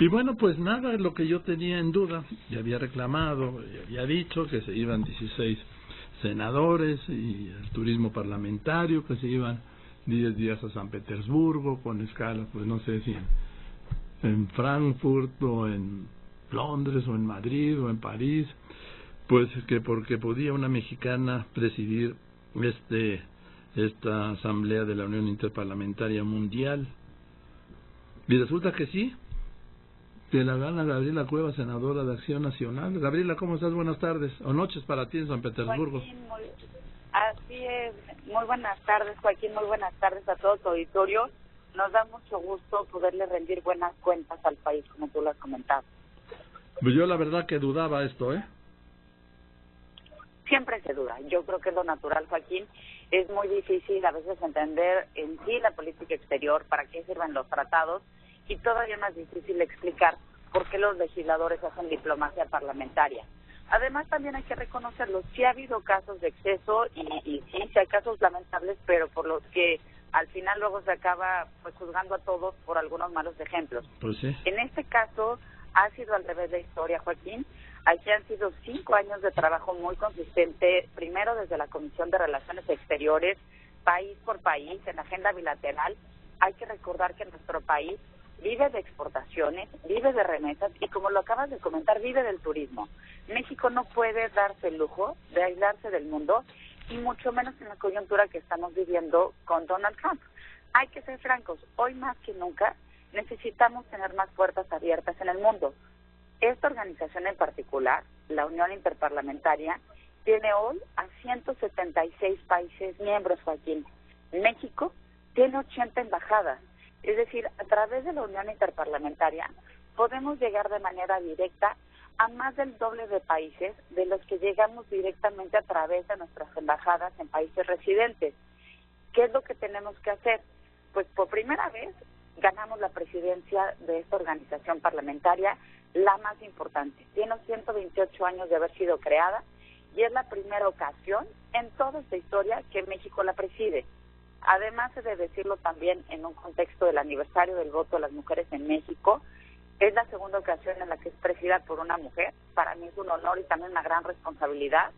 Y bueno, pues nada, es lo que yo tenía en duda. Ya había reclamado, ya había dicho que se iban 16 senadores y el turismo parlamentario, que se iban 10 días a San Petersburgo con escala, pues no sé si en Frankfurt o en Londres o en Madrid o en París, pues que porque podía una mexicana presidir esta asamblea de la Unión Interparlamentaria Mundial. Y resulta que sí, que la gana Gabriela Cuevas, senadora de Acción Nacional. Gabriela, ¿cómo estás? Buenas tardes, o noches para ti en San Petersburgo. Joaquín, así es. Muy buenas tardes, Joaquín, muy buenas tardes a todo tu auditorio. Nos da mucho gusto poderle rendir buenas cuentas al país, como tú lo has comentado. Pues yo la verdad que dudaba esto, Siempre se duda. Yo creo que es lo natural, Joaquín. Es muy difícil a veces entender en sí la política exterior, para qué sirven los tratados, y todavía más difícil explicar por qué los legisladores hacen diplomacia parlamentaria. Además, también hay que reconocerlo, sí ha habido casos de exceso y sí hay casos lamentables, pero por los que al final luego se acaba pues juzgando a todos por algunos malos ejemplos. Pues sí. En este caso ha sido al revés de historia, Joaquín. Aquí han sido 5 años de trabajo muy consistente, primero desde la Comisión de Relaciones Exteriores, país por país, en agenda bilateral. Hay que recordar que nuestro país vive de exportaciones, vive de remesas y, como lo acabas de comentar, vive del turismo. México no puede darse el lujo de aislarse del mundo, y mucho menos en la coyuntura que estamos viviendo con Donald Trump. Hay que ser francos, hoy más que nunca necesitamos tener más puertas abiertas en el mundo. Esta organización en particular, la Unión Interparlamentaria, tiene hoy a 176 países miembros, Joaquín. México tiene 80 embajadas. Es decir, a través de la Unión Interparlamentaria podemos llegar de manera directa a más del doble de países de los que llegamos directamente a través de nuestras embajadas en países residentes. ¿Qué es lo que tenemos que hacer? Pues por primera vez ganamos la presidencia de esta organización parlamentaria, la más importante. Tiene 128 años de haber sido creada y es la primera ocasión en toda esta historia que México la preside. Además, he de decirlo también en un contexto del aniversario del voto de las mujeres en México, es la segunda ocasión en la que es presidida por una mujer. Para mí es un honor y también una gran responsabilidad.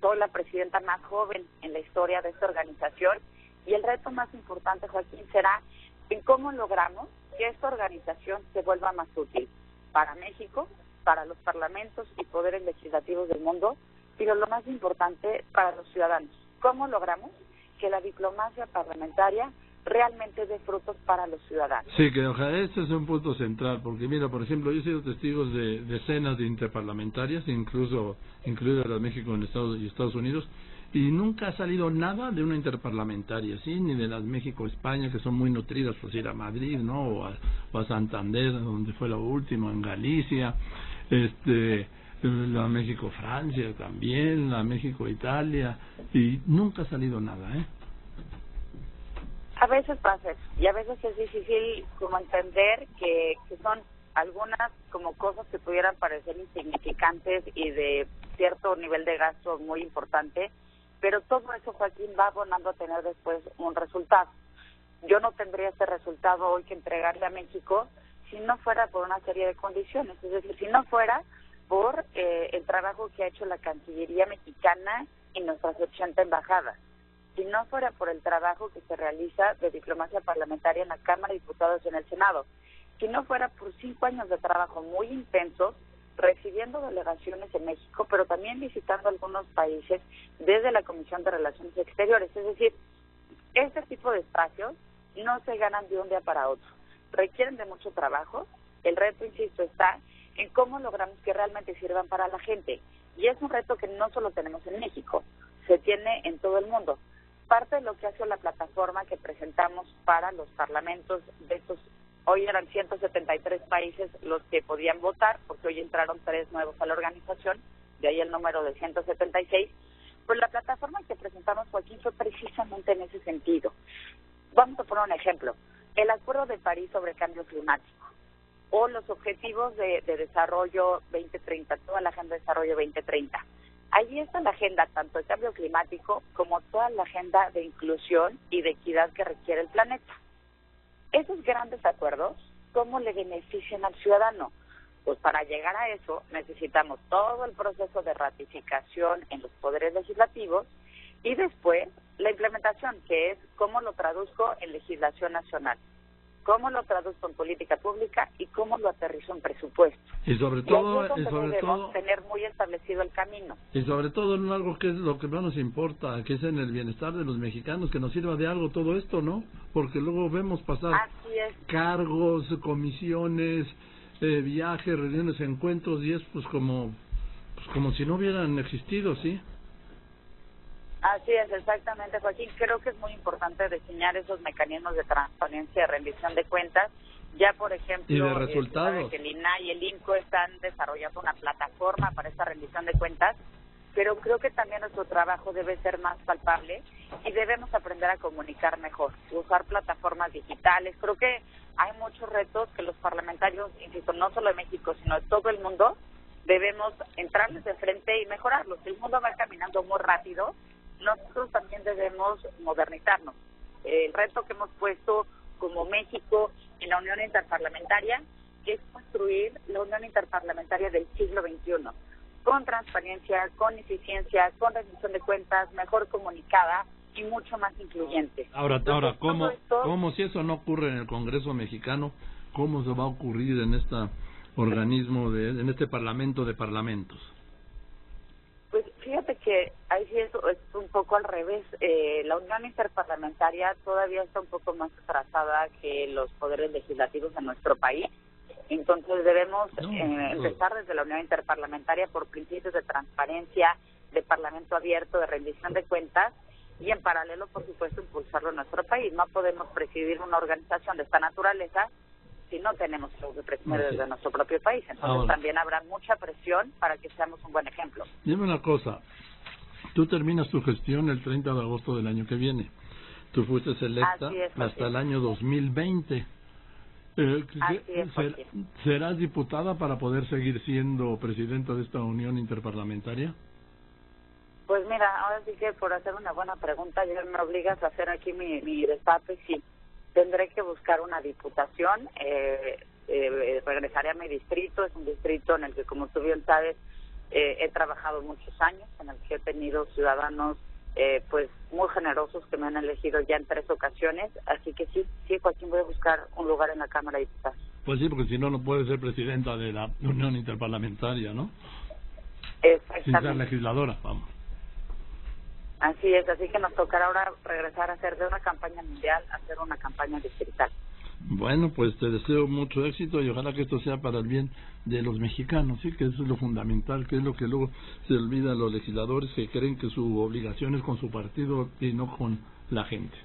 Soy la presidenta más joven en la historia de esta organización y el reto más importante, Joaquín, será en cómo logramos que esta organización se vuelva más útil para México, para los parlamentos y poderes legislativos del mundo, pero lo más importante, para los ciudadanos. ¿Cómo logramos que la diplomacia parlamentaria realmente dé frutos para los ciudadanos? Sí, que ojalá ese es un punto central, porque mira, por ejemplo, yo he sido testigo de decenas de interparlamentarias, incluso incluidas las México en Estados Unidos, y nunca ha salido nada de una interparlamentaria, ¿sí? Ni de las México-España, que son muy nutridas, pues ir a Madrid, ¿no? O a Santander, donde fue la última, en Galicia, la México-Francia también, la México-Italia, y nunca ha salido nada, A veces pasa eso, y a veces es difícil como entender que son algunas como cosas que pudieran parecer insignificantes y de cierto nivel de gasto muy importante, pero todo eso, Joaquín, va abonando a tener después un resultado. Yo no tendría este resultado hoy que entregarle a México si no fuera por una serie de condiciones, es decir, si no fuera por el trabajo que ha hecho la Cancillería mexicana y nuestras 80 embajadas, si no fuera por el trabajo que se realiza de diplomacia parlamentaria en la Cámara de Diputados y en el Senado, si no fuera por 5 años de trabajo muy intensos, recibiendo delegaciones en México, pero también visitando algunos países desde la Comisión de Relaciones Exteriores. Es decir, este tipo de espacios no se ganan de un día para otro, requieren de mucho trabajo. El reto, insisto, está en cómo logramos que realmente sirvan para la gente, y es un reto que no solo tenemos en México, se tiene en todo el mundo. Parte de lo que ha sido la plataforma que presentamos para los parlamentos de estos, hoy eran 173 países los que podían votar, porque hoy entraron 3 nuevos a la organización, de ahí el número de 176, pues la plataforma que presentamos, Joaquín, fue precisamente en ese sentido. Vamos a poner un ejemplo, el Acuerdo de París sobre Cambio Climático, o los Objetivos de Desarrollo 2030, toda la Agenda de Desarrollo 2030. Allí está la agenda tanto de cambio climático como toda la agenda de inclusión y de equidad que requiere el planeta. Esos grandes acuerdos cómo le benefician al ciudadano. Pues para llegar a eso necesitamos todo el proceso de ratificación en los poderes legislativos y después la implementación, que es cómo lo traduzco en legislación nacional, cómo lo traduzco en política pública y cómo lo aterrizo en presupuesto. Y sobre todo debemos tener muy establecido el camino. Y sobre todo en algo que es lo que más nos importa, que es en el bienestar de los mexicanos, que nos sirva de algo todo esto, ¿no? Porque luego vemos pasar cargos, comisiones, viajes, reuniones, encuentros, y es pues como si no hubieran existido, ¿sí? Así es, exactamente, Joaquín. Creo que es muy importante diseñar esos mecanismos de transparencia, de rendición de cuentas. Ya, por ejemplo, y de resultados. Que el INAI y el INCO están desarrollando una plataforma para esta rendición de cuentas, pero creo que también nuestro trabajo debe ser más palpable y debemos aprender a comunicar mejor, usar plataformas digitales. Creo que hay muchos retos que los parlamentarios, insisto, no solo de México, sino de todo el mundo, debemos entrarles de frente y mejorarlos. El mundo va caminando muy rápido, nosotros también debemos modernizarnos. El reto que hemos puesto como México en la Unión Interparlamentaria es construir la Unión Interparlamentaria del siglo XXI, con transparencia, con eficiencia, con rendición de cuentas, mejor comunicada y mucho más incluyente. Ahora, ¿cómo si eso no ocurre en el Congreso mexicano, cómo se va a ocurrir en este organismo, en este Parlamento de Parlamentos? Pues fíjate que ahí sí es un poco al revés. La Unión Interparlamentaria todavía está un poco más atrasada que los poderes legislativos en nuestro país. Entonces debemos empezar desde la Unión Interparlamentaria por principios de transparencia, de parlamento abierto, de rendición de cuentas y en paralelo, por supuesto, impulsarlo en nuestro país. No podemos presidir una organización de esta naturaleza si no tenemos que presidir desde nuestro propio país. Entonces también habrá mucha presión para que seamos un buen ejemplo. Dime una cosa, tú terminas tu gestión el 30 de agosto del año que viene. Tú fuiste electa hasta el año 2020. ¿Serás diputada para poder seguir siendo presidenta de esta Unión Interparlamentaria? Pues mira, ahora sí que por hacer una buena pregunta, ya me obligas a hacer aquí mi destape, sí. Tendré que buscar una diputación, regresaré a mi distrito, es un distrito en el que, como tú bien sabes, he trabajado muchos años, en el que he tenido ciudadanos pues muy generosos que me han elegido ya en 3 ocasiones, así que sí, Joaquín, voy a buscar un lugar en la Cámara de Diputados. Pues sí, porque si no, no puede ser presidenta de la Unión Interparlamentaria, ¿no? Exactamente. Sin ser legisladora, vamos. Así es, así que nos tocará ahora regresar a hacer de una campaña mundial a hacer una campaña distrital. Bueno, pues te deseo mucho éxito y ojalá que esto sea para el bien de los mexicanos, sí, que eso es lo fundamental, que es lo que luego se olvida a los legisladores, que creen que su obligación es con su partido y no con la gente.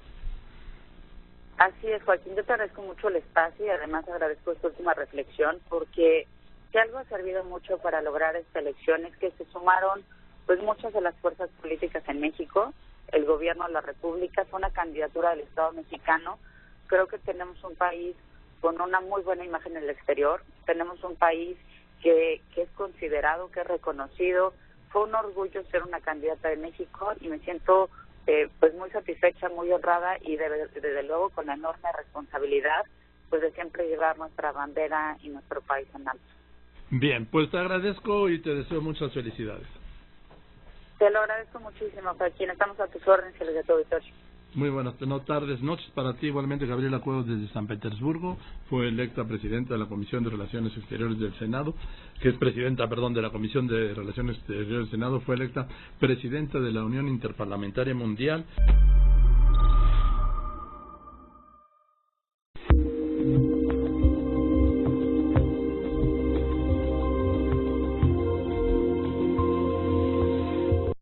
Así es, Joaquín, yo te agradezco mucho el espacio y además agradezco esta última reflexión, porque si algo ha servido mucho para lograr esta elección es que se sumaron pues muchas de las fuerzas políticas en México. El gobierno de la República fue una candidatura del Estado mexicano. Creo que tenemos un país con una muy buena imagen en el exterior, tenemos un país que es considerado, que es reconocido. Fue un orgullo ser una candidata de México y me siento pues muy satisfecha, muy honrada y desde luego con la enorme responsabilidad pues de siempre llevar nuestra bandera y nuestro país en alto. Bien, pues te agradezco y te deseo muchas felicidades. Te lo agradezco muchísimo, Joaquín. Estamos a tus órdenes y los de tu auditorio. Muy buenas tardes, noches para ti. Igualmente, Gabriela Cuevas desde San Petersburgo fue electa presidenta de la Comisión de Relaciones Exteriores del Senado, que es presidenta, de la Comisión de Relaciones Exteriores del Senado, fue electa presidenta de la Unión Interparlamentaria Mundial.